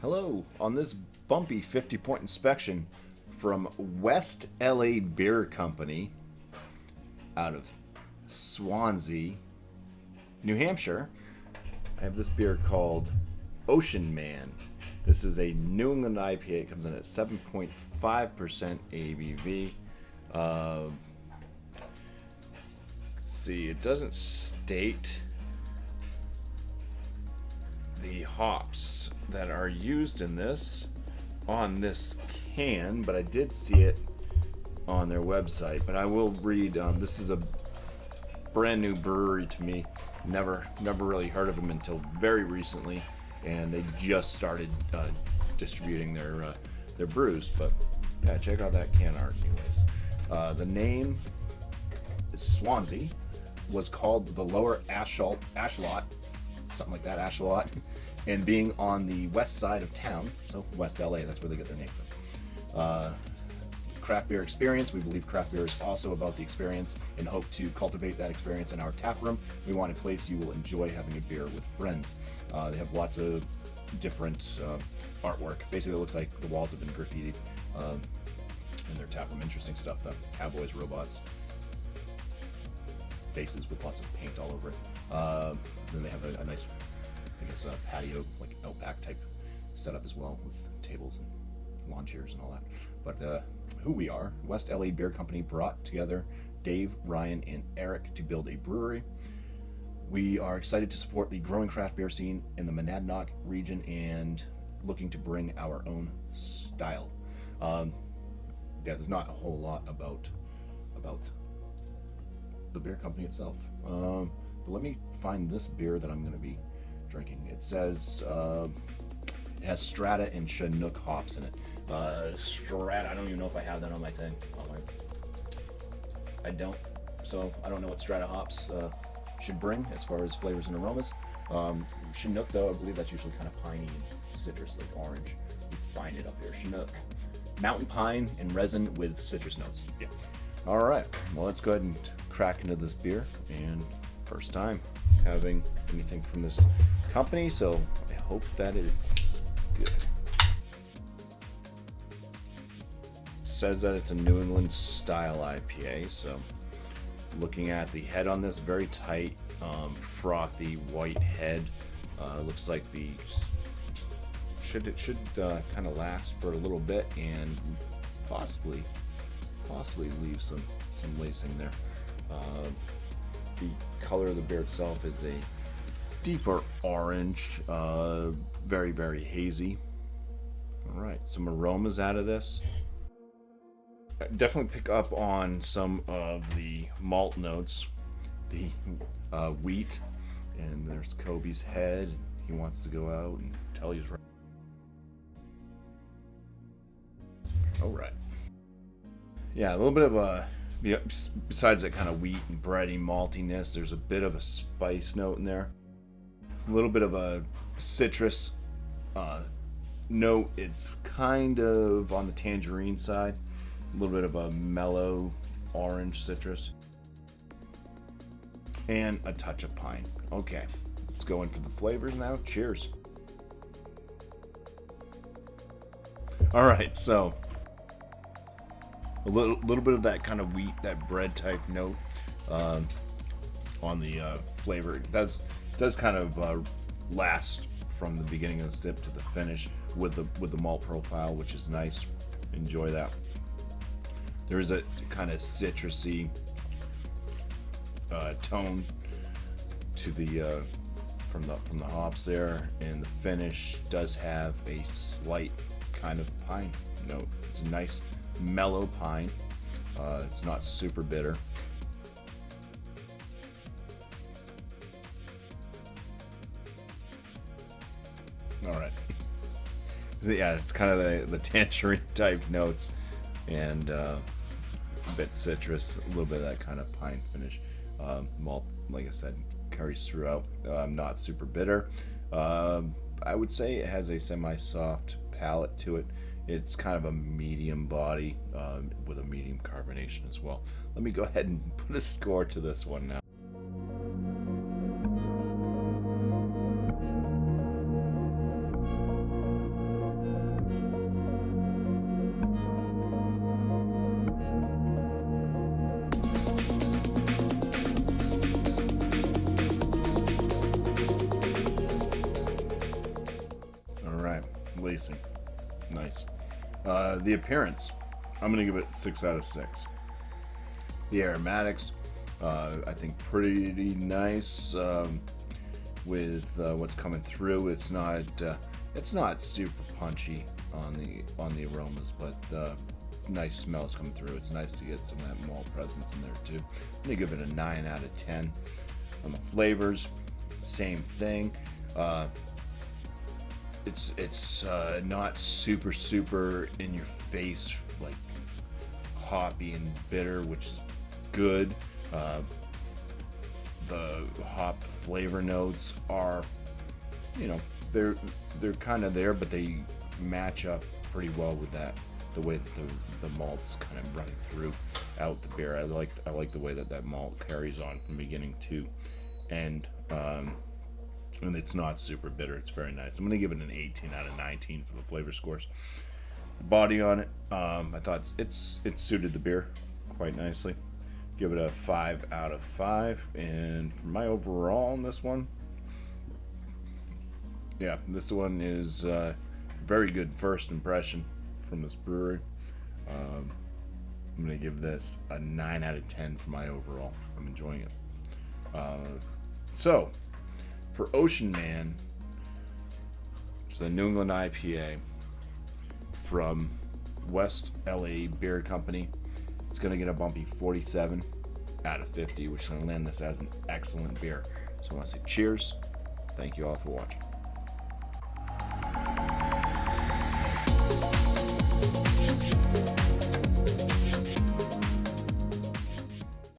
Hello, on this bumpy 50-point inspection from West LA Beer Company out of Swansea, New Hampshire, I have this beer called Ocean Man. This is a New England IPA. It comes in at 7.5% ABV. Let's see, it doesn't state the hops that are used in this on this can, but I did see it on their website. But I will read. This is a brand new brewery to me. Never really heard of them until very recently, and they just started distributing their brews. But yeah, check out that can art, anyways. The name is Swansea. Was called the Lower Ashlot, something like that, Ashlot, and being on the west side of town, so West LA, that's where they get their name from. Craft beer experience. We believe craft beer is also about the experience and hope to cultivate that experience in our tap room. We want a place you will enjoy having a beer with friends. They have lots of different artwork. Basically, it looks like the walls have been graffitied in their tap room. Interesting stuff, though. Cowboys, robots, faces with lots of paint all over it. Then they have a nice, I guess, patio, like outback type setup as well, with tables and lawn chairs and all that. But who we are, West LA Beer Company brought together Dave, Ryan, and Eric to build a brewery. We are excited to support the growing craft beer scene in the Monadnock region and looking to bring our own style. Yeah, there's not a whole lot about the beer company itself. But let me find this beer that I'm going to be drinking. It says it has Strata and Chinook hops in it. Strata, I don't even know if I have that on my thing. I don't. So I don't know what Strata hops should bring as far as flavors and aromas. Chinook, though, I believe that's usually kind of piney and citrus, like orange. You find it up here. Chinook. Mountain pine and resin with citrus notes. Yeah. All right. Well, let's go ahead and crack into this beer, and first time having anything from this company, so I hope that it's good. It says that it's a New England style IPA, so looking at the head on this, very tight, frothy white head. Looks like it should kind of last for a little bit and possibly leave some lacing there. The color of the beer itself is a deeper orange, very hazy. All right, some aromas out of this. Definitely pick up on some of the malt notes, the wheat, and there's Kobe's head. He wants to go out and tell you he's right. All right. Yeah, a little bit of a, besides that kind of wheat and bready maltiness, there's a bit of a spice note in there. A little bit of a citrus note. It's kind of on the tangerine side. A little bit of a mellow orange citrus. And a touch of pine. Okay, let's go in for the flavors now. Cheers. All right, so a little bit of that kind of wheat, that bread type note on the flavor. It does kind of last from the beginning of the sip to the finish with the malt profile, which is nice. Enjoy that. There is a kind of citrusy tone to the from the hops there, and the finish does have a slight kind of pine note. It's a nice mellow pine. It's not super bitter. All right. Yeah, it's kind of the tangerine type notes, and a bit citrus, a little bit of that kind of pine finish. Malt, like I said, carries throughout. Not super bitter. I would say it has a semi-soft palate to it. It's kind of a medium body with a medium carbonation as well. Let me go ahead and put a score to this one now. lacing. Nice. The appearance, I'm going to give it 6 out of 6. The aromatics, I think pretty nice with what's coming through. It's not super punchy on the aromas, but nice smells coming through. It's nice to get some of that malt presence in there too. I'm going to give it a 9 out of 10. On the flavors, same thing. It's not super in your face, like hoppy and bitter, which is good. The hop flavor notes are, they're kind of there, but they match up pretty well with the way that the malt's kind of running through out the beer. I like the way that malt carries on from beginning to end. And it's not super bitter. It's very nice. I'm going to give it an 18 out of 19 for the flavor scores. The body on it, I thought it suited the beer quite nicely. Give it a 5 out of 5. And for my overall on this one, this one is very good first impression from this brewery. I'm going to give this a 9 out of 10 for my overall. I'm enjoying it. So, for Ocean Man, which is a New England IPA from West LA Beer Company, it's going to get a bumpy 47 out of 50, which is going to land this as an excellent beer. So I want to say cheers. Thank you all for watching.